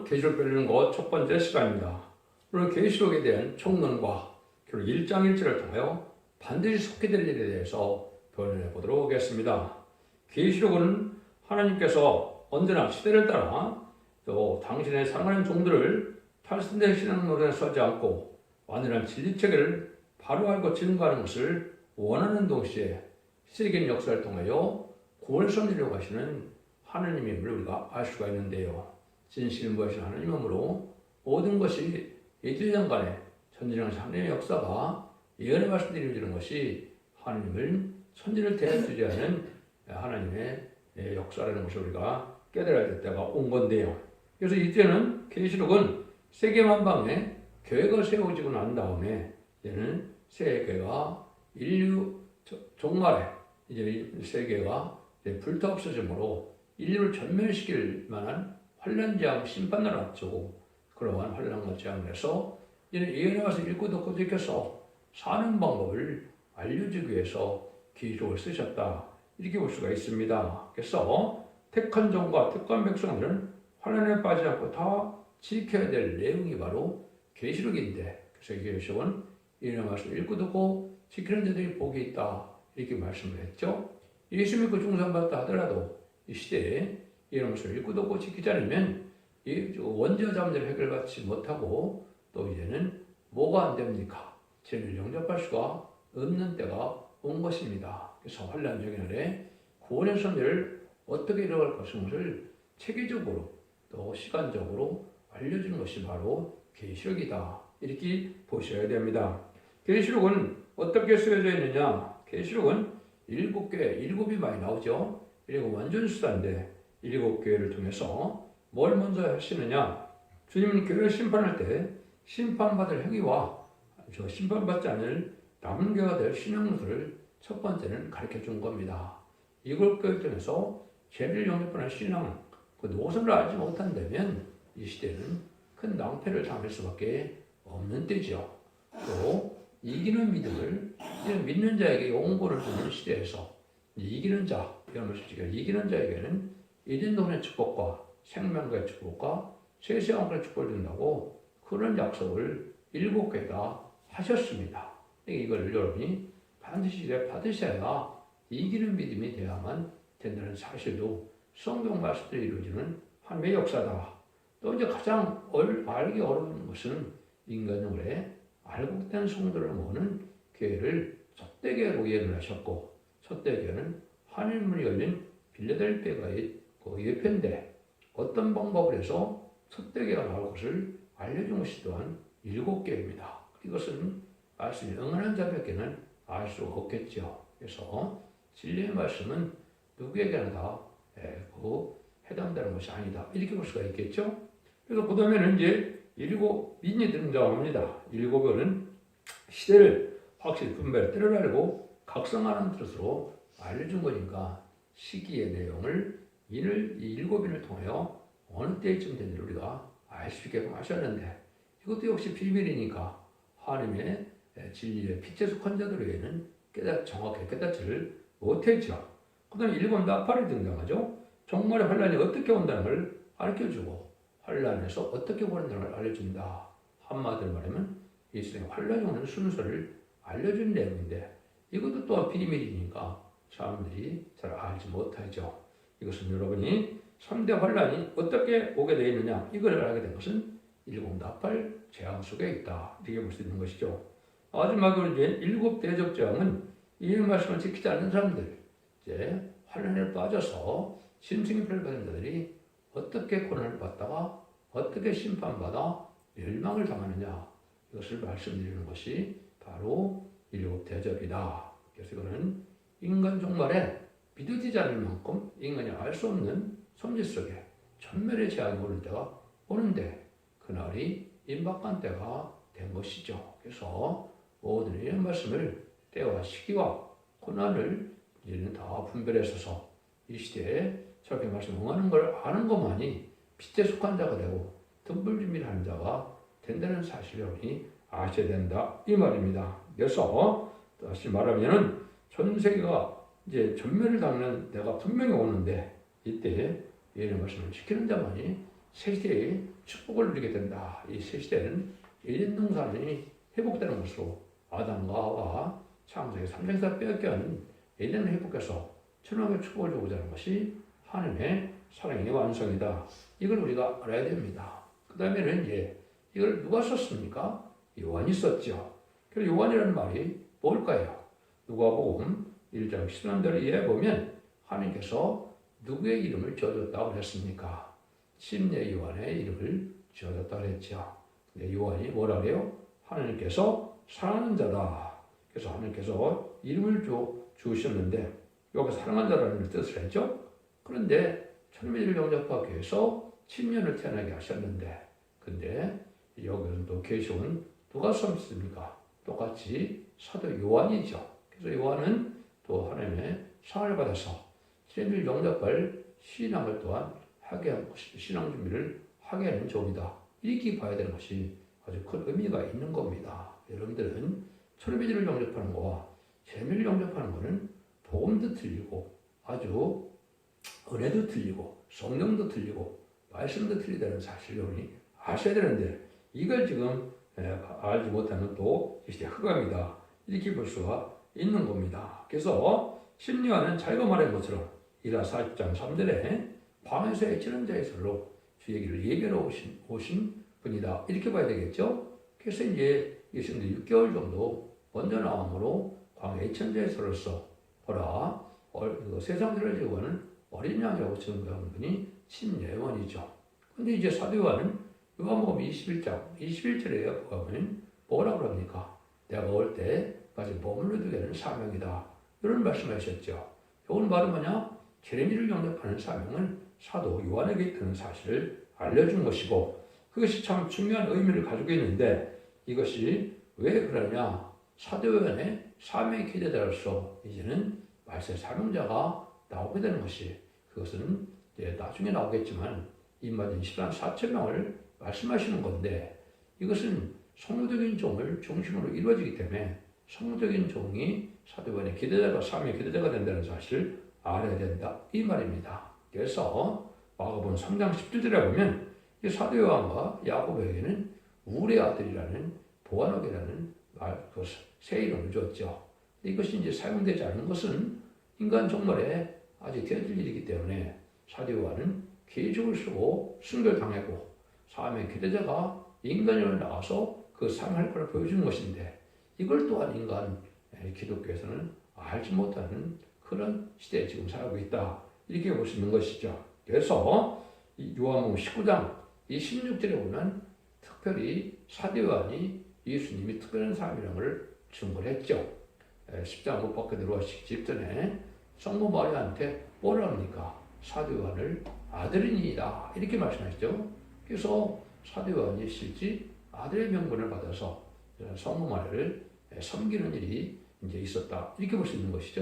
계시록 배우는 것 첫 번째 시간입니다. 오늘 계시록에 대한 총론과 그리고 1장 1절을 통하여 반드시 속게 될 일에 대해서 변론해 보도록 하겠습니다. 계시록은 하나님께서 언제나 시대를 따라 또 당신의 사랑하는 종들을 탈선된 신앙 노릇에 서지 않고 완전한 진리체계를 바로 알고 증거하는 것을 원하는 동시에 시대적인 역사를 통하여 구원을 선지려고 하시는 하나님임을 우리가 알 수가 있는데요. 진실을 무하신 하나님이므로 모든 것이 2000년간의 전지전능하신 하나님의 역사가 예언의 말씀을 이루어지는 것이 하나님을 천지를 대주제하는 하나님의 역사라는 것을 우리가 깨달아야 될 때가 온 건데요. 그래서 이제는 계시록은 세계 만방에 교회가 세워지고 난 다음에 이제는 세계가 인류 종말에 이제 세계가 불타 없어짐으로 인류를 전멸시킬 만한 환란 재앙 심판을 앞두고 그러한 환란과 재앙을 해서 이제는 예언에 와서 읽고 듣고 지켜서 사는 방법을 알려주기 위해서 기록을 쓰셨다. 이렇게 볼 수가 있습니다. 그래서 택한 종과 택한 백성들은 환란에 빠지지 않고 다 지켜야 될 내용이 바로 계시록인데, 그래서 이 계시록은 예언의 말씀을 읽고 듣고 지키는 자들이 복이 있다. 이렇게 말씀을 했죠. 예수 믿고 중산받다 하더라도 이 시대에 예언의 말씀을 읽고 듣고 지키지 않으면 이 원죄와 자문제를 해결받지 못하고 또 이제는 뭐가 안 됩니까? 죄를 영접할 수가 없는 때가 온 것입니다. 그래서 환란적인 날에 구원의 선례를 어떻게 이뤄갈 것을 체계적으로 또 시간적으로 알려주는 것이 바로 계시록이다. 이렇게 보셔야 됩니다. 계시록은 어떻게 쓰여져 있느냐? 계시록은 7개, 7이 많이 나오죠. 그리고 완전 수단인데 7교회를 통해서 뭘 먼저 하시느냐? 주님은 교회를 심판할 때 심판받을 행위와 저 심판받지 않을 남은 교회가 될 신앙들을 첫 번째는 가르쳐 준 겁니다. 이걸 통해서 죄를 영접하는 신앙, 그 노선을 알지 못한다면 이 시대는 큰 낭패를 당할 수밖에 없는 때죠. 또 이기는 믿음을 믿는 자에게 용고를 주는 시대에서 이기는 자, 이런 것을 이기는 자에게는 이전동의 축복과 생명과의 축복과 세세왕국의 축복을 준다고 그런 약속을 7개가 하셨습니다. 이걸 여러분이 반드시 받으셔야 이기는 믿음이 돼야만 된다는 사실도 성경 말씀대로 이루어지는 하나님의 역사다. 또 이제 가장 알기 어려운 것은 인간용에 알곡된 성도를 모으는 교회를 첫대교회로 예언을 하셨고, 첫대교회는 하늘문이 열린 빌레델베가의 그 예표인데 어떤 방법을 해서 첫대교회가 나올 것을 알려준 것이 또한 7개입니다. 이것은 말씀이 응하는 자밖에는 알 수 없겠죠. 그래서 진리의 말씀은 누구에게나 다 해당되는 것이 아니다. 이렇게 볼 수가 있겠죠. 그래서 그 다음에는 이제 7인이 등장합니다. 7은 시대를 확실히 분별해 때려내고 각성하는 뜻으로 알려준 거니까 시기의 내용을 이 7인을 통하여 어느 때쯤 된지 우리가 알 수 있게끔 하셨는데 이것도 역시 비밀이니까 하나님의 진리의 빛에 속한 자들에게는 정확하게 깨닫지를 못했죠. 그 다음에 7 나팔이 등장하죠. 종말의 환란이 어떻게 온다는 걸 가르쳐주고 환란에서 어떻게 보낸다는 걸 알려준다. 한마디로 말하면 이 세상에 환란이 오는 순서를 알려준 내용인데 이것도 또한 비밀이니까 사람들이 잘 알지 못하죠. 이것은 여러분이 3대 환란이 어떻게 오게 되어 있느냐 이걸 알게 된 것은 7 나팔 재앙 속에 있다. 이렇게 볼 수 있는 것이죠. 마지막으로 이제 7 대적 재앙은 이 말씀을 지키지 않는 사람들, 이제 환란에 빠져서 심승입을 받은 자들이 어떻게 고난을 받다가 어떻게 심판받아 멸망을 당하느냐 이것을 말씀드리는 것이 바로 7 대적이다. 그래서 이거는 인간 종말에 믿어지지 않을 만큼 인간이 알 수 없는 섬지 속에 전멸의 재앙이 오는 때가 오는데 그날이 임박한 때가 된 것이죠. 그래서 모든 이런 말씀을 때와 시기와 고난을 이제는 다 분별해서서 이 시대에 저렇게 말씀 응하는 걸 아는 것만이 빛에 속한 자가 되고 덤불 준비를 하는 자가 된다는 사실을 여러분이 아셔야 된다. 이 말입니다. 그래서 다시 말하면은 전 세계가 이제 전멸을 당하는 때가 분명히 오는데 이때 예언의 말씀을 지키는 자만이 새 시대의 축복을 누리게 된다. 이 새 시대는 에덴 동산이 회복되는 것으로 아담과 하와 창세기 3장에서 빼앗겨온 에덴을 회복해서 천국의 축복을 주고자 하는 것이 하나님의 사랑의 완성이다. 이걸 우리가 알아야 됩니다. 그 다음에는 이제 이걸 누가 썼습니까? 요한이 썼죠. 그래서 요한이라는 말이 뭘까요? 누가복음 1장 13절에 이해 보면 하나님께서 누구의 이름을 지어줬다고 그랬습니까? 침례 요한의 이름을 지어줬다고 그랬죠. 근데 요한이 뭐라 그래요? 하나님께서 사랑하는 자다. 그래서 하나님께서 이름을 주셨는데 여기서 사랑하는 자라는 뜻을 했죠. 그런데 천민을 영접하기 위해서 10년을 태어나게 하셨는데 근데 여기서 또 계시록은 누가 썼습니까? 똑같이 사도 요한이죠. 그래서 요한은 또 하나님의 상을 받아서 천민을 영접할 신앙을 또한 하게 하고 신앙 준비를 하게 하는 종이다. 이렇게 봐야 되는 것이 아주 큰 의미가 있는 겁니다. 여러분들은 천민을 영접하는 거와 재미를 영접하는 거는 복음도 틀리고 아주 은혜도 틀리고 성령도 틀리고 말씀도 틀리다는 사실을 여러분이 아셔야 되는데 이걸 지금 알지 못하면 또 이제 흑암이다 이렇게 볼 수가 있는 겁니다. 그래서 심리와는 자기가 말한 것처럼 이라 40장 3절에 방에서 애치는 자의 설로 주 얘기를 예배로 오신 분이다 이렇게 봐야 되겠죠. 그래서 이제 예수님도 6개월 정도 먼저 나옴으로 광야에 애치는 자의 설로서 보라 세상 들을 제거하는 어린 양이라고 증거한 분이 침례요한이죠. 근데 이제 사도 요한은 요한복음 21장 21절에 보면 뭐라 그럽니까? 내가 올 때까지 머물러 두게 하는 사명이다. 이런 말씀하셨죠. 이건 바로 뭐냐? 제레미를 영접하는 사명은 사도 요한에게 있다는 사실을 알려준 것이고 그것이 참 중요한 의미를 가지고 있는데 이것이 왜 그러냐? 사도 요한의 사명의 기대자로서 이제는 말세 사명자가 나오게 되는 것이 그것은 이제 나중에 나오겠지만 임마진 14만 4천 명을 말씀하시는 건데 이것은 성도적인 종을 중심으로 이루어지기 때문에 성도적인 종이 사도 요한의 기대자가 사명의 기대자가 된다는 사실을 알아야 된다 이 말입니다. 그래서 마가복음 3장 17절에 보면 이 사도 요한과 야고보에게는 우레 아들이라는 보아녹이라는 새 이름을 줬죠. 이것이 이제 사용되지 않은 것은 인간 종말에 아직 되어질 일이기 때문에 사도 요한은 계적을 쓰고 순교당했고 사명의 기대자가 인간으로 나와서 그 사명할 것을 보여주는 것인데 이걸 또한 인간 기독교에서는 알지 못하는 그런 시대에 지금 살고 있다 이렇게 볼 수 있는 것이죠. 그래서 요한복음 19장 이 16절에 보면 특별히 사도 요한이 예수님이 특별한 사람이라는 걸 증거를 했죠. 10장 못 밖에 들어가시기 직전에 성모 마리아한테 뭐라 합니까? 사도 요한을 아들이니이다 이렇게 말씀하시죠. 그래서 사도 요한이 실제 아들의 명분을 받아서 성모 마리아를 섬기는 일이 이제 있었다 이렇게 볼 수 있는 것이죠.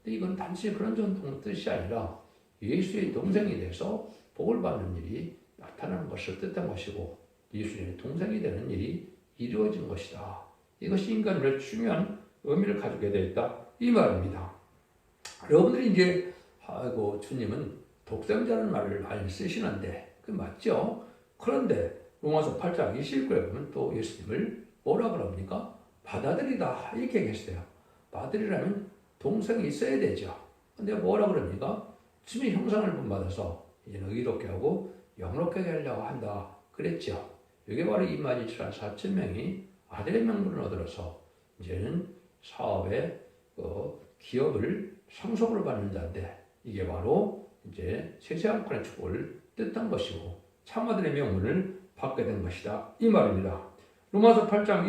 근데 이건 단지 그런 전통 뜻이 아니라 예수의 동생이 돼서 복을 받는 일이 나타나는 것을 뜻한 것이고 예수의 동생이 되는 일이 이루어진 것이다. 이것이 인간을 중요한 의미를 가지게 되었다 이 말입니다. 여러분들이 이제 아이고 주님은 독생자라는 말을 많이 쓰시는데 그 맞죠? 그런데 로마서 8장 29절에 보면 또 예수님을 뭐라 그럽니까? 맏아들이다 이렇게 얘기했어요. 맏아들이라면 동생이 있어야 되죠. 근데 뭐라 그럽니까? 주님의 형상을 본받아서 이제는 의롭게 하고 영롭게 하려고 한다 그랬죠. 이게 바로 임마진 4천 명이 아들의 명분을 얻어서 이제는 사업의 기업을 상속을 받는 자인데 이게 바로 이제 세세한권의 축복을 뜻한 것이고 참아들의 명분을 받게 된 것이다 이 말입니다. 로마서 8장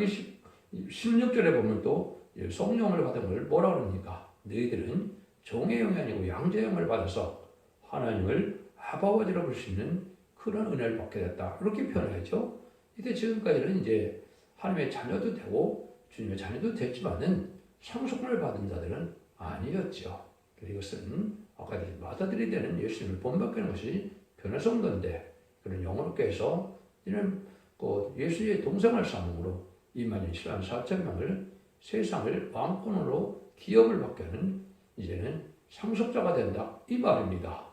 16절에 보면 또 성령을 받은 걸 뭐라 그럽니까? 너희들은 종의 영이 아니고 양자의 영을 받아서 하나님을 아버지라 부를 수 있는 그런 은혜를 받게 됐다 이렇게 표현하죠. 이때 지금까지는 이제 하나님의 자녀도 되고 주님의 자녀도 됐지만은 상속을 받은 자들은 아니었죠. 이것은 아까 맏아들이 되는 예수님을 본받게 하는 것이 변화성도인데 그런 영어롭게 해서 이는 예수의 동생을 삼음으로 임마진 4천 명을 세상을 왕권으로 기업을 받게 하는 이제는 상속자가 된다 이 말입니다.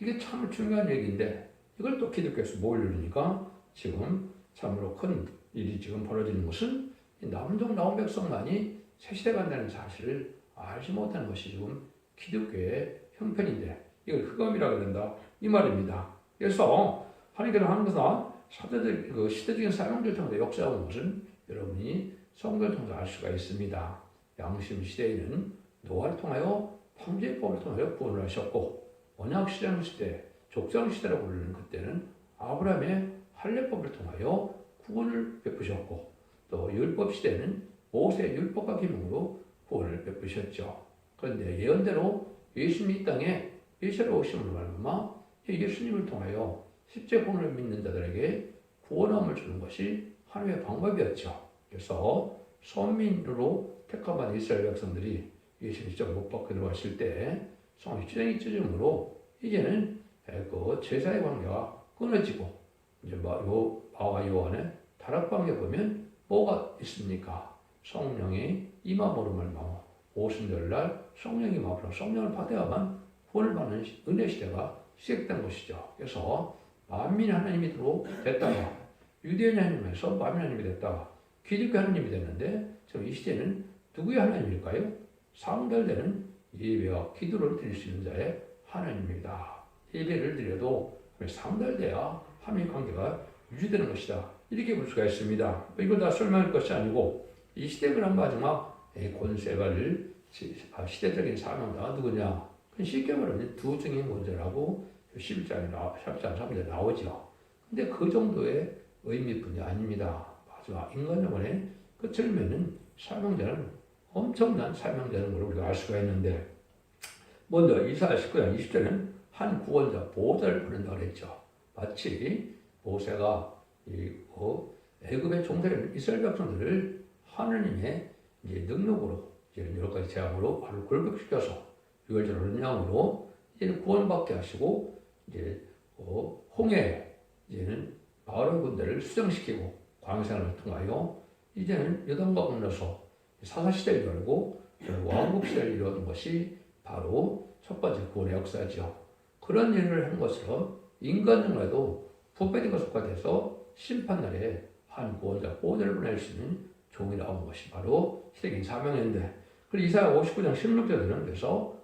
이게 참 중요한 얘기인데 이걸 또 기독교에서 뭘 이루니까 지금 참으로 큰 일이 지금 벌어지는 것은 남종 나온 백성만이 새 시대가 간다는 사실을 알지 못하는 것이 지금 기독교의 형편인데 이걸 흑암이라고 된다 이 말입니다. 그래서 하나님께서 하는 것은 사도들 그 시대적인 사명들 통해서 역사하는 것은 여러분이 성경을 통해서 알 수가 있습니다. 양심 시대에는 노아를 통하여 황제법을 통하여 구원을 하셨고 언약 시장 시대, 족장 시대라고 부르는 그때는 아브라함의 할례법을 통하여 구원을 베푸셨고 또 율법 시대는 모세의 율법과 계명으로 구원을 베푸셨죠. 그런데 예언대로 예수님이 이 땅에 예수로 오심으로 말미암아 예수님을 통하여 십자군을 믿는 자들에게 구원함을 주는 것이 하나님의 방법이었죠. 그래서 선민으로 택함받은 이스라엘 백성들이 예수님 십자가 못 박혀 들어갔을 때 성의 주장이 찢음으로 이제는 그 제사의 관계가 끊어지고 이제 마와 요한의 다락 관계 보면 뭐가 있습니까? 성령이 임함으로 말미암아 오순절날 성령이 임함으로 성령을 받아야만 구원을 받는 은혜 시대가 시작된 것이죠. 그래서 만민 하나님이 됐다가 유대인 하나님에서 만민 하나님이 됐다가 기독교 하나님이 됐는데 지금 이 시대는 누구의 하나님일까요? 상달되는 예배와 기도를 드릴 수 있는 자의 하나님입니다. 예배를 드려도 상달돼야 하나님의 관계가 유지되는 것이다. 이렇게 볼 수가 있습니다. 이걸 다 설명할 것이 아니고 이 시대를 마지막 권세가를 시대적인 사명자가 누구냐? 쉽게 말하면 두 증인 권세라고 11장에 13장 3절에 나오죠. 근데 그 정도의 의미뿐이 아닙니다. 마지막 인간 영혼의 끝을 맺는 사명자는 엄청난 사명자는 걸 우리가 알 수가 있는데 먼저 이사야 19장 20절에는 한 구원자 보호자를 보낸다고 그랬죠. 마치 모세가 애굽의 종살이 이스라엘 백성들을 하느님의 능력으로 여러 가지 재앙으로 바로 굴복시켜서 유월절 언약으로 이제는 구원받게 하시고 홍해 이제는 마을의 군대를 수정시키고 광생을 통하여 이제는 여담과 건너서 사사시대를 열고 왕국시대를 이루는 것이 바로 첫 번째 구원의 역사죠. 그런 일을 한 것처럼 인간중에도 부패되고 속화돼서 심판날에 한 구원자 보호자를 보낼 수 있는 종이 나온 것이 바로 시대적인 사명인데 그리고 이사야 59장 16절에는 그래서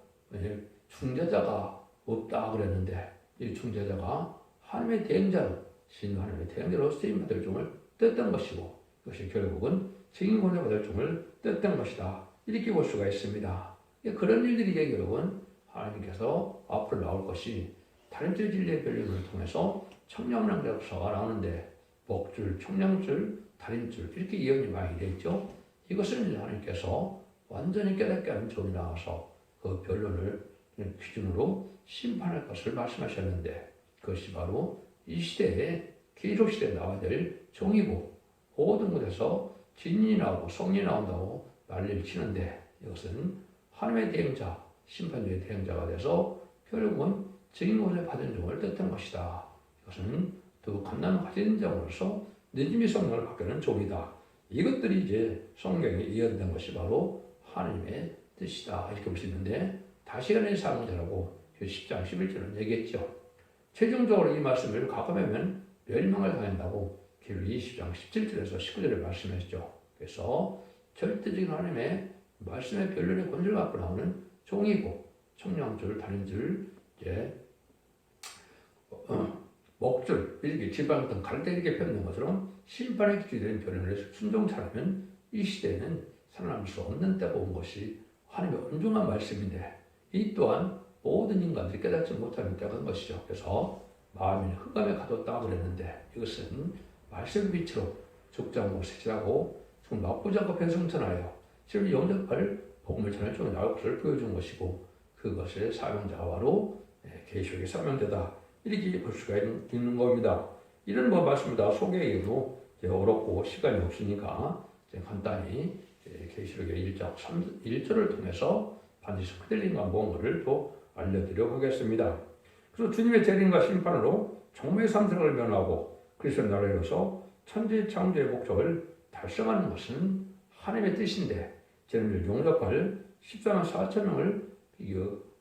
중재자가 없다 그랬는데 이 중재자가 하나님의 대행자로 하나님의 대행자로 쓰임받을 종을 뜯던 것이고 이것이 결국은 증인권을 받을 종을 뜯던 것이다. 이렇게 볼 수가 있습니다. 그런 일들이 결국은 하나님께서 앞으로 나올 것이 다림줄 진리의 변론을 통해서 청량랑 역사가 나오는데 목줄, 청량줄, 다림줄 이렇게 예언이 많이 되어 있죠. 이것은 하나님께서 완전히 깨닫게 하는 종이 나와서 그 변론을 기준으로 심판할 것을 말씀하셨는데 그것이 바로 이 시대에 기록 시대에 나와야 될 종이고 모든 곳에서 진인이 나오고 성인이 나온다고 난리를 치는데 이것은 하나님의 대행자, 심판주의 대행자가 돼서 결국은 증인권을 받은 종을 뜻한 것이다. 이것은 또 감남을 가진 자로서 늦음이 성령을 받게 하는 종이다. 이것들이 이제 성경에 예언된 것이 바로 하나님의 뜻이다. 이렇게 볼 수 있는데 다시간의 사명자라고 10장 11절은 얘기했죠. 최종적으로 이 말씀을 가끔하면 멸망을 당한다고 기록 20장 17절에서 19절에 말씀했죠. 그래서 절대적인 하나님의 말씀의 변론의 권세를 갖고 나오는 종이고 청량줄, 다림줄, 목줄 이렇게 지방 등 갈대 이렇게 펴는 것처럼 심판의 기준이 되는 변론을 순종하면 이 시대에는 살아남을 수 없는 때가 온 것이 하나님의 온전한 말씀인데 이 또한 모든 인간들이 깨닫지 못하는 때가 온 것이죠. 그래서 마음이 흑암에 가뒀다고 그랬는데 이것은 말씀 빛으로 죽장고 색칠하고 지금 나쁘지 않고 배성천하여 지금 영접할 복음을 전할 쪽에 나올 것을 보여준 것이고 그것의 사명자가 바로 계시록의 사명자다. 이렇게 볼 수가 있는 겁니다. 이런 말씀을 다 소개하기도 어렵고 시간이 없으니까 간단히 계시록의 1장 1절을 통해서 반드시 흔들림과 무언가를 또 알려드리려고 하겠습니다. 그래서 주님의 재림과 심판으로 정매의 상승을 면하고 그리스도의 나라로서 천지 창조의 목적을 달성하는 것은 하나님의 뜻인데 저는 용접할 14만 4천 명을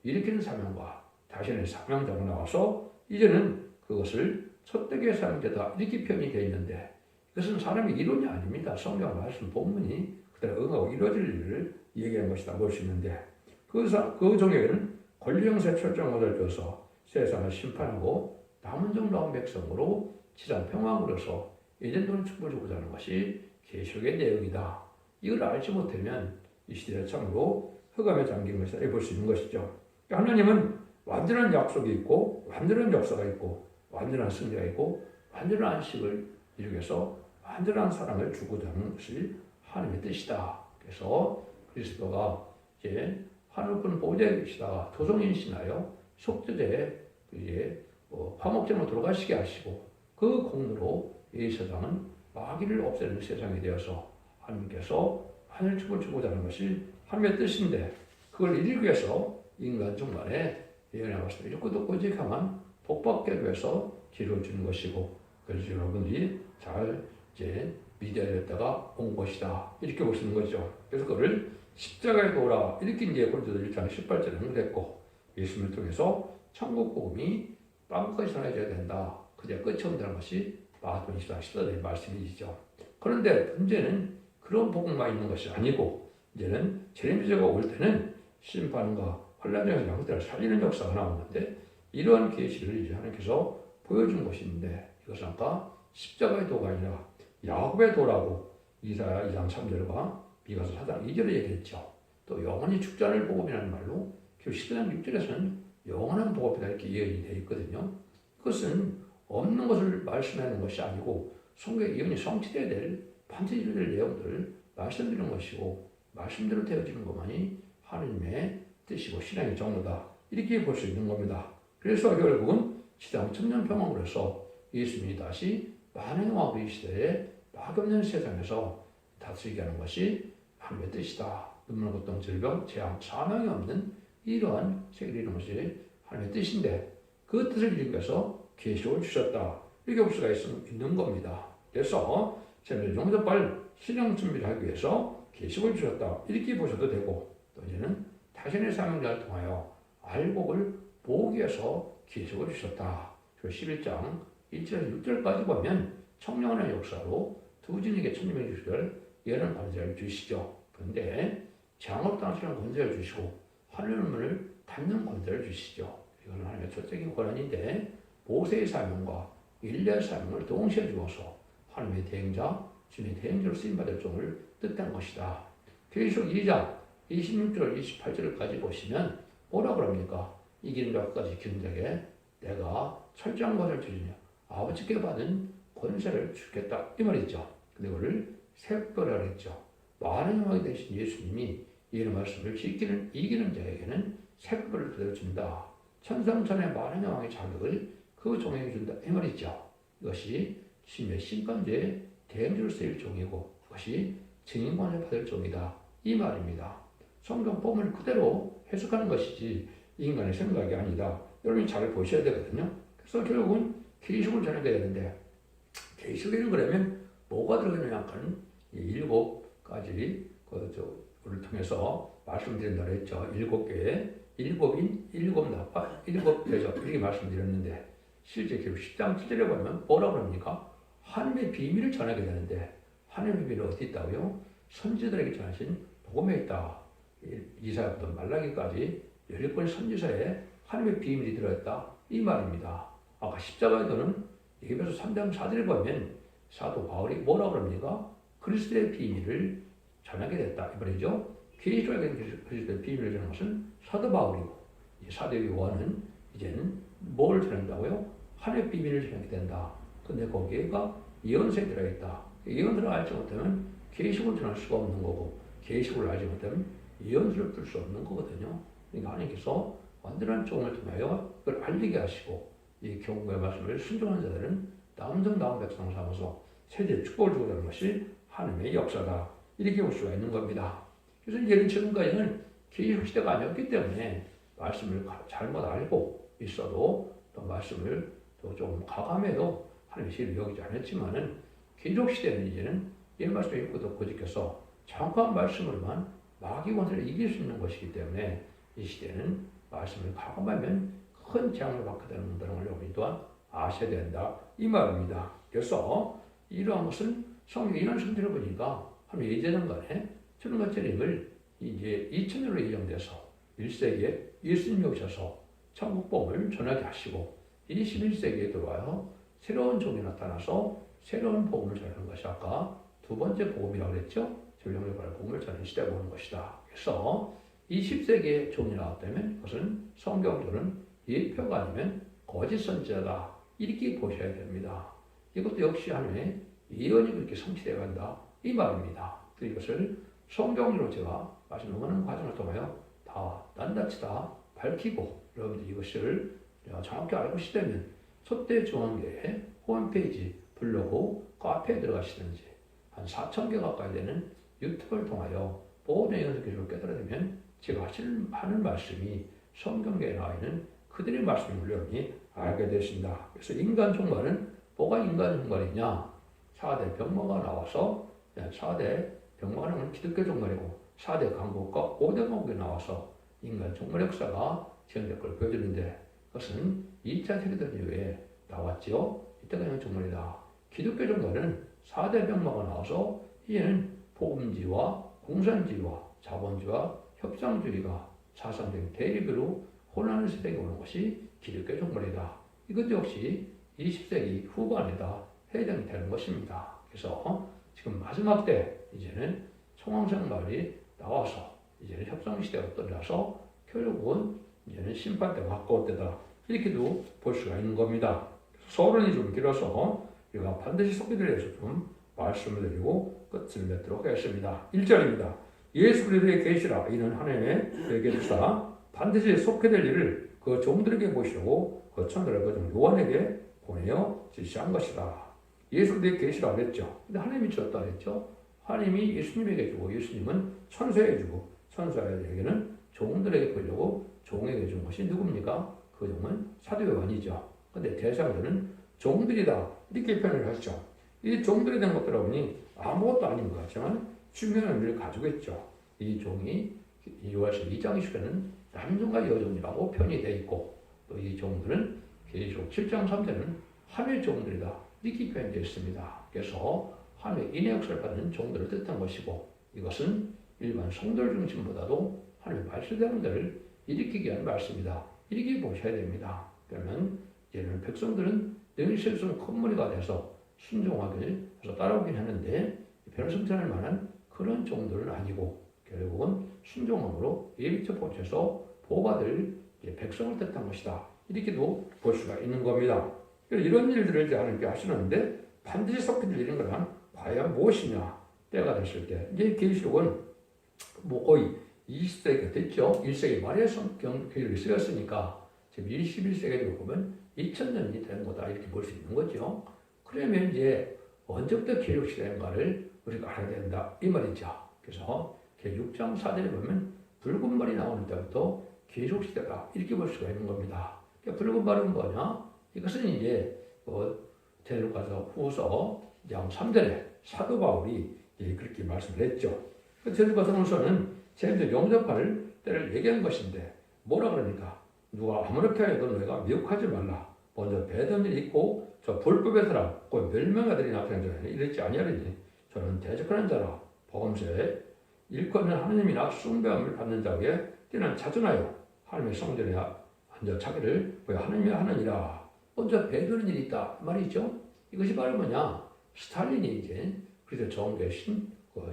일으키는 사명과 자신의 사명자가 나와서 이제는 그것을 촛대기에 사용되다 이렇게 표현이 되어 있는데 이것은 사람의 이론이 아닙니다. 성경 말씀 본문이 그대로 응하고 이루어질 일을 얘기한 것이다 볼 수 있는데 그 종에게는 권리 형세 철저함을 줘서 세상을 심판하고 남은 종 나온 백성으로 지상 평강으로서 예전도는 축복을 주고자 하는 것이 계시록의 내용이다. 이걸 알지 못하면 이 시대에 참으로 흑암에 잠긴 것이다 볼 수 있는 것이죠. 하나님은 완전한 약속이 있고 완전한 역사가 있고 완전한 승리가 있고 완전한 안식을 이루기 위해서 완전한 사랑을 주고자 하는 것이 하나님의 뜻이다. 그래서 그리스도가 이제 하늘꾼 보좌에 계시다가 도성인신하여 속죄제에 이제 화목제로 돌아가시게 하시고 그 공로로 이 세상은 마귀를 없애는 세상이 되어서 하나님께서 하늘 축복을 주고자 하는 것이 하나님의 뜻인데 그걸 이루기 위해서 인간 중간에 예언의 말씀을 읽고도 고직하면 복받게 위해서 기를 주는 것이고 그래서 여러분들이 잘 이제 믿어야 됐다가 온 것이다 이렇게 보시는 거죠. 그래서 그걸 십자가에 도라 이렇게 이제 고린도서 1장 18절에 언급했고 예수님을 통해서 천국 복음이 땅끝까지 전해져야 된다. 그게 끝이 온다는 것이 마태복음 24장 14절의 말씀이죠. 그런데 문제는 그런 복음만 있는 것이 아니고 이제는 재림주제가 올 때는 심판과 환란 중에서 양들을 살리는 역사가 나오는데 이러한 계시를 이제 하나님께서 보여준 것이 있는데 이것은 아까 십자가의 도가 아니라 야곱의 도라고 이사야 2장 3절과 미가서 4장 2절에 얘기했죠. 또 영원히 축전을 복음이라는 말로 14장 6절에서는 영원한 복음이다 이렇게 예언이 되어 있거든요. 그것은 없는 것을 말씀하는 것이 아니고 성경의 예언이 성취되어야 될 반드시 이루어질 내용들을 말씀드리는 것이고 말씀대로 되어지는 것만이 하나님의 뜻이고 신앙의 정도다 이렇게 볼 수 있는 겁니다. 그래서 결국은 시장 천년 평강으로 해서 예수님이 다시 만왕의 왕 이 시대에 막없는 세상에서 다스리게 하는 것이 하나님의 뜻이다. 눈물 고통 질병 재앙 사망이 없는 이러한 세계를 이루는 것이 하나님의 뜻인데 그 뜻을 이루기 위해서 계시록을 주셨다. 이렇게 볼 수가 있는 겁니다. 그래서 제물 용접발 신령 준비를 하기 위해서 계시록을 주셨다. 이렇게 보셔도 되고 또 이제는 자신의 사명자를 통하여 알곡을 모으기 위해서 계시록을 주셨다. 11장 1절에서 6절까지 보면 청량한 역사로 두진에게 천리명을 주시되 예언 권세를 주시죠. 그런데 장업 당시는 권세를 주시고 하늘 문을 닫는 권세를 주시죠. 이건 하나님의 초적인 권한인데 모세의 사명과 일리야의 사명을 동시에 주어서 하나님의 대행자, 주님의 대행자로 쓰임받을 종을 뜻한 것이다. 계시록 2장 26절 28절까지 보시면 뭐라고 합니까? 이기는 자까지 지키는 자에게 내가 철저한 권세를 주리냐 아버지께 받은 권세를 주겠다 이 말이죠. 근데 그걸 새벽별이라고 했죠. 많은 영광이 되신 예수님이 이런 말씀을 이기는 자에게는 새벽별을 그대로 준다. 천상천의 많은 영광의 자격을 그 종에게 준다 이 말이죠. 이것이 주님의 신관제의 대행주를 쓰일 종이고 그것이 증인권을 받을 종이다 이 말입니다. 성경 본문을 그대로 해석하는 것이지 인간의 생각이 아니다. 여러분이 잘 보셔야 되거든요. 그래서 결국은 계시록을 전해야 되는데 계시록에는 그러면 뭐가 들어가느냐 하는 7가지 그를 통해서 말씀드린다고 했죠. 7개의 7인 7나파 7대접 이렇게 말씀드렸는데 실제 기록 10장 7절에 보면 뭐라고 합니까? 하나님의 비밀을 전하게 되는데 하나님의 비밀이 어디 있다고요? 선지자들에게 전하신 복음에 있다. 이사야부터 말라기까지 10권의 선지서에 하나님의 비밀이 들어있다. 이 말입니다. 아까 십자가에서는 에베소 3장 4절에 보면 사도 바울이 뭐라고 합니까? 그리스도의 비밀을 전하게 됐다. 이 말이죠. 계시록에 그리스도의 비밀을 전하는 것은 사도 바울이고 사도 요한은 이제는 뭘 전한다고요? 하나님의 비밀을 전하게 된다. 근데 거기에가 예언서에 들어있다. 예언서를 알지 못하면 계시록을 전할 수가 없는 거고 계시록을 알지 못하면 예언서를 풀 수 없는 거거든요. 그러니까 하나님께서 완전한 종을 통하여 그걸 알리게 하시고 이 경고의 말씀을 순종하는 자들은 남성 나온 백성 삼아서 세대에 축복을 주고 가는 것이 하나님의 역사다. 이렇게 볼 수가 있는 겁니다. 그래서 이제는 지금까지는 계시록 시대가 아니었기 때문에 말씀을 잘못 알고 있어도 또 말씀을 또 좀 가감해도 하나님의 시를 여기지 않았지만은 계시록 시대는 이제는 이 말씀을 읽고도 고집해서 정확한 말씀으로만 마귀 권세를 이길 수 있는 것이기 때문에 이 시대는 말씀을 가감하면 큰 재앙을 받게 되는 것을 여러분이 또한 아셔야 된다 이 말입니다. 그래서 이러한 것은 성경에 이런 성질을 보니까 한 예제장간에 저런 것들을 이제 2000년으로 예정돼서 1세기에 예수님이 오셔서 천국복음을 전하게 하시고 21세기에 들어와요. 새로운 종이 나타나서 새로운 복음을 전하는 것이 아까 두 번째 복음이라고 그랬죠. 전령에 관한 복음을 전하는 시대가 오는 것이다. 그래서 20세기에 종이 나왔다면 그것은 성경적으로는 예표가 아니면 거짓 선지자다. 이렇게 보셔야 됩니다. 이것도 역시 하나님의 예언이 그렇게 성취되어 간다. 이 말입니다. 이것을 성경으로 제가 말씀하는 과정을 통하여 다 낱낱이 다 밝히고 여러분들이 이것을 정확히 알고 싶다면 첫대 중앙교회 홈페이지, 블로그, 카페에 들어가시든지 한 4,000개 가까이 되는 유튜브를 통하여 모든 영적 기술을 깨달아내면 제가 하는 말씀이 성경에 나와 있는 그들의 말씀을 여러분이 알게 되십니다. 그래서 인간 종말은 뭐가 인간 종말이냐? 4대 병마가 나와서 4대 병마는 기독교 종말이고 4대 강국과 5대 강국이 나와서 인간 종말 역사가 진행될 걸 보여주는데 그것은 2차 세계대전 이후에 나왔죠. 이때가 인간 종말이다. 기독교 종말은 4대 병마가 나와서 이제는 복음주의와 공산주의와 자본주의와 협상주의가 사상적인 대립으로 혼란의 세대에 오는 것이 기독교 종말이다. 이것도 역시 20세기 후반에다 해당이 되는 것입니다. 그래서 지금 마지막 때 이제는 총왕성 말이 나와서 이제는 협상시대가 떠나서 결국은 이제는 심판때가 가까운 때다. 이렇게도 볼 수가 있는 겁니다. 서론이 좀 길어서 우리가 반드시 속기들에 대해서 좀 말씀을 드리고 끝을 맺도록 하겠습니다. 1절입니다. 예수 그리스도의 계시라 이는 하나님의 계시라 반드시 속해될 일을 그 종들에게 보시려고 그 천들을 그 요한에게 보내어 지시한 것이다. 예수 그리스도의 계시라 그랬죠. 근데 하나님이 주었다 그랬죠. 하나님이 예수님에게 주고 예수님은 천사에게 주고 천사에게는 종들에게 보려고 종에게 준 것이 누굽니까? 그 종은 사도 요한이죠. 근데 대상자는 종들이다 이렇게 표현을 하시죠. 이 종들에 대한 것들을 보니 아무것도 아닌 것 같지만 중요한 의미를 가지고 있죠. 이 종이 요한서 2장 20절에는 남종과 여종이라고 표현이 되어 있고 또 이 종들은 계시록 7장 3절은 하늘의 종들이다 이렇게 표현되어 있습니다. 그래서 하늘의 인의 역사를 받는 종들을 뜻한 것이고 이것은 일반 성들 중심보다도 하늘의 말씀대로들을 일으키기 위한 말씀이다. 이렇게 보셔야 됩니다. 그러면 이제는 백성들은 늘 실수는 콧머리가 돼서 순종하길 해서 따라오긴 하는데 변성전할 만한 그런 종들은 아니고 결국은 순종함으로 예비적 보초에서 보호받을 백성을 뜻한 것이다. 이렇게도 볼 수가 있는 겁니다. 이런 일들을 이제 하나님께 하시는데 반드시 섞여질 일인 거란 과연 무엇이냐? 때가 됐을 때 이제 계시록은 뭐 거의 20세기가 됐죠. 1세기 말에 성경 계시록이 쓰였으니까 지금 21세기로 보면 2000년이 된 거다 이렇게 볼 수 있는 거죠. 그러면 이제 언제부터 계시록 시대인가를 우리가 알아야 된다 이 말이죠. 그래서 6장 4절에 보면 붉은 말이 나오는 때부터 계시록 시대다 이렇게 볼 수가 있는 겁니다. 그러니까 붉은 말은 뭐냐? 이것은 이제 데살로니가서 후서 2장 3절에 사도 바울이 그렇게 말씀을 했죠. 데살로니가서 후서는 쟤네들 영접할 때를 얘기한 것인데 뭐라 그러니까 누가 아무렇게 하여도 너희가 미혹하지 말라. 먼저 배던 일이 있고 저 불법의 사람 곧 멸명아들이 나타난 자는 이랬지 아니하리니 저는 대적하는 자라 복음서에 일거는 하느님이나 숭배함을 받는 자에게 뛰는 자존하여 하나님의 성전에 앉아 자기를 보여 하느님이 하느니라. 먼저 배도는 일이 있다 말이죠. 이것이 바로 뭐냐? 스탈린이 이제 그래서 정계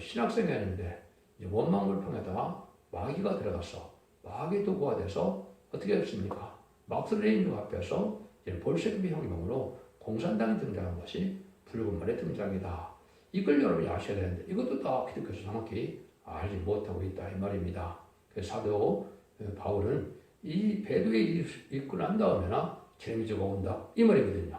신학생이었는데 원망불평에다가 마귀가 들어가서 마귀 도구가 돼서 어떻게 됐습니까? 막스레인주 앞에서 볼셰비키 혁명으로 공산당이 등장한 것이 붉은 말의 등장이다. 이걸 여러분이 아셔야 되는데 이것도 다 기독교에서 정확히 알지 못하고 있다 이 말입니다. 그래서 사도 바울은 이 배도의 일이 있고 난 다음에나 재미지가 온다 이 말이거든요.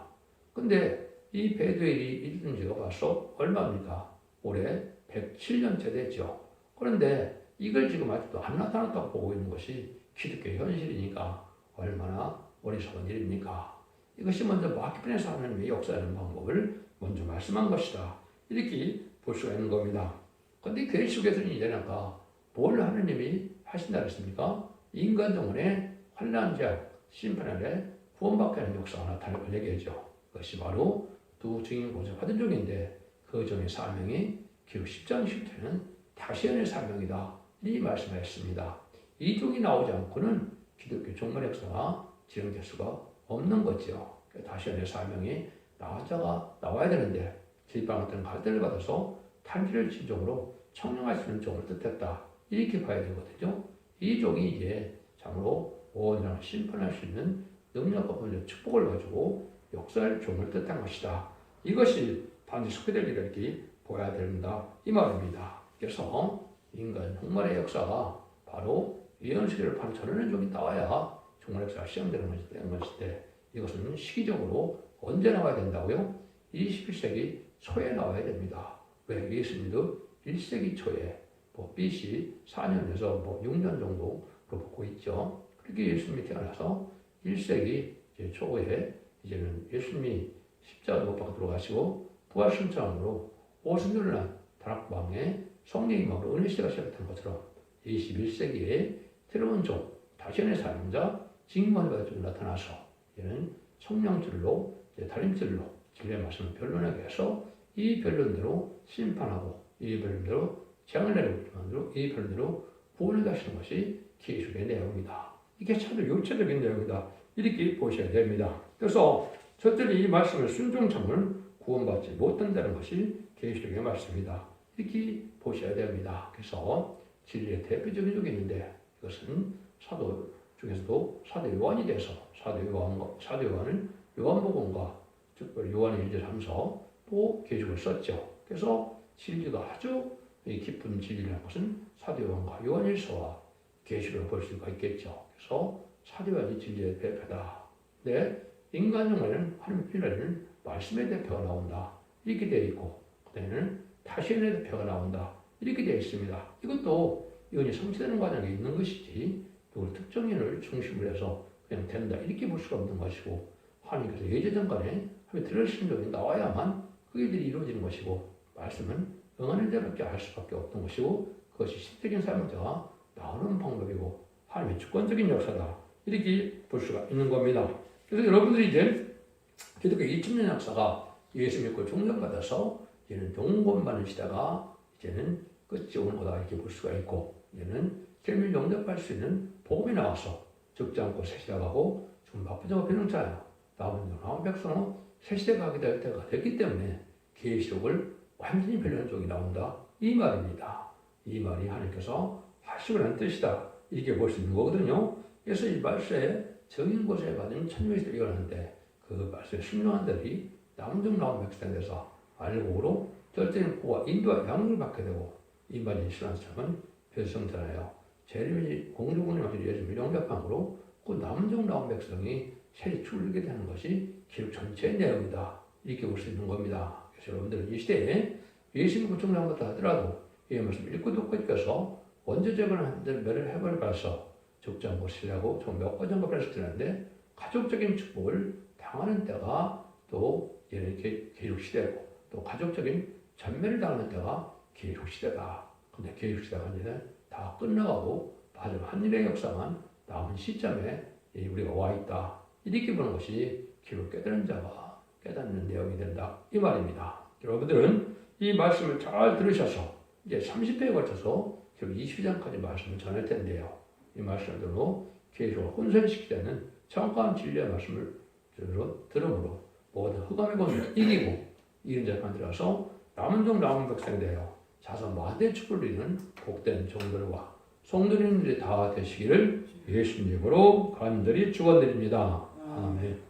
근데 이 배도의 일이 있는 지가 벌써 얼마입니까? 올해 107년째 됐죠. 그런데 이걸 지금 아직도 안 나타났다고 보고 있는 것이 기독교 현실이니까 얼마나 어리석은 일입니까? 이것이 먼저 마귀편에서 하나님의 역사하는 방법을 먼저 말씀한 것이다. 이렇게 볼 수가 있는 겁니다. 그런데 계시록에서는 이제는 아까 뭘 하나님이 하신다 그랬습니까? 인간 영혼의 환난적 심판 아래 구원받게 하는 역사가 나타날 걸 얘기하죠. 그것이 바로 두 증인 고생 받은 종인데 그 종의 사명이 기록 10장 10절에는 다시언의 사명이다. 이 말씀하셨습니다. 이 종이 나오지 않고는 기독교 종말 역사가 진행될 수가 없는 거죠. 다시언의 사명이 나와야 되는데 지방을 때는 갈대를 받아서 탄지를 진종으로 청량할 수 있는 종을 뜻했다. 이렇게 봐야 되거든요. 이 종이 이제 참으로 온전한 심판할 수 있는 능력과 본적 축복을 가지고 역사할 종을 뜻한 것이다. 이것이 반드시 속해될 일을 이렇게 보아야 됩니다. 이 말입니다. 그래서 인간 종말의 역사가 바로 예언시대를 판처하는 종이 나와야 종말 역사가 시작되는 것인데 이것은 시기적으로 언제 나와야 된다고요? 21세기 초에 나와야 됩니다. 왜? 예수님도 1세기 초에 BC 4년에서 6년 정도로 보고 있죠. 그렇게 예수님이 태어나서 1세기 초에 이제는 예수님이 십자가 못 박아 들어가시고 부활승천으로 오순절을 난 다락방에 성령의 마음으로 은혜시대가 시작된 것처럼 21세기에 새로운 종, 다시언의 사명자, 징문을 받을 종 나타나서 이제는 성령줄로 달림줄로 진리의 말씀을 변론하게 해서 이 변론대로 심판하고 이 변론대로 재앙을 내리고 이 변론대로 구원을 하시는 것이 계시록의 내용이다. 이게 참 요체적인 내용이다. 이렇게 보셔야 됩니다. 그래서 저들이 이 말씀을 순종참을 구원받지 못한다는 것이 계시록의 말씀이다. 이렇게 보셔야 됩니다. 그래서 진리의 대표적인 적이 있는데 이것은 사도 중에서도 사도 요한이 돼서 사도 요한은 요한복음과 특별히 요한의 1절 3서 또 계시록을 썼죠. 그래서 진리가 아주 깊은 진리라는 것은 사도 요한과 요한일서와 계시록을 볼 수가 있겠죠. 그래서 사도 요한이 진리의 대표다. 네, 인간용에는 하나님 필요는 말씀의 대표가 나온다. 이렇게 되어 있고 그다음에는 다시언의 대표가 나온다. 이렇게 되어 있습니다. 이것도 이혼이 성취되는 과정에 있는 것이지 또 특정인을 중심으로 해서 그냥 된다. 이렇게 볼 수가 없는 것이고 하나님께서 예제전간에 하나님의 들으신 적이 나와야만 그들이 이루어지는 것이고 말씀은 응하는 자밖에 알 수밖에 없던 것이고 그것이 실적인 사명자가 나오는 방법이고 하나님의 주권적인 역사다. 이렇게 볼 수가 있는 겁니다. 그래서 여러분들이 이제 기독교 2000년 역사가 예수 믿고 종전받아서 이제는 종권받는 시대가 이제는 끝이 오는 거다 이렇게 볼 수가 있고 이제는 생명 영접할 수 있는 복음이 나와서 적지 않고 새 시대가고 지금 바쁘자고 변형자야. 남은 백성은 새 시대가 하게 될 때가 됐기 때문에 계시록을 완전히 변형한 쪽이 나온다. 이 말입니다. 이 말이 하나님께서 하시고 난 뜻이다. 이렇게 볼 수 있는 거거든요. 그래서 이 말씀에 정인 곳에 받은 천명이 일어나는데 그 말씀에 순종한 자들이 남중 나온 백성에 대해서 알곡으로 절대는 보와 인도와 양육을 받게 되고 이 말이 신앙 사람은 별성잖아요. 재림이 공주군이 맞은 예수님을 영접함으로 그 남중 나온 백성이 새리 출리게 되는 것이 기록 전체의 내용이다. 이렇게 볼 수 있는 겁니다. 그래서 여러분들은 이 시대에 예수님 구청장 것다 하더라도 이 말씀을 읽고 듣고 있어서 원죄적으로 한들 매를 해버려서 적지 않고 쓰려고 몇 번 정도 그랬었는데 가족적인 축복을 당하는 때가 또 이렇게 계속 시대고 또 가족적인 전멸을 당하는 때가 계속 시대다. 근데 계속 시대가 이제 다 끝나가고 마지막 한 일의 역사만 남은 시점에 우리가 와 있다. 이렇게 보는 것이 기록 깨달은 자가 깨닫는 내용이 된다. 이 말입니다. 여러분들은 이 말씀을 잘 들으셔서 이제 30회에 걸쳐서 지금 20장까지 말씀을 전할 텐데요. 이 말씀들로 계속 혼선시키자는 정확한 진리의 말씀을 들음으로 모든 흑암의 권세를 이기고 이런 자를 만들어서 남은 종 남은 백성이 되어 자선 만대의 축복을 이루는 복된 종들과 성도님들이 다 되시기를 예수님으로 간절히 축원드립니다. 아멘.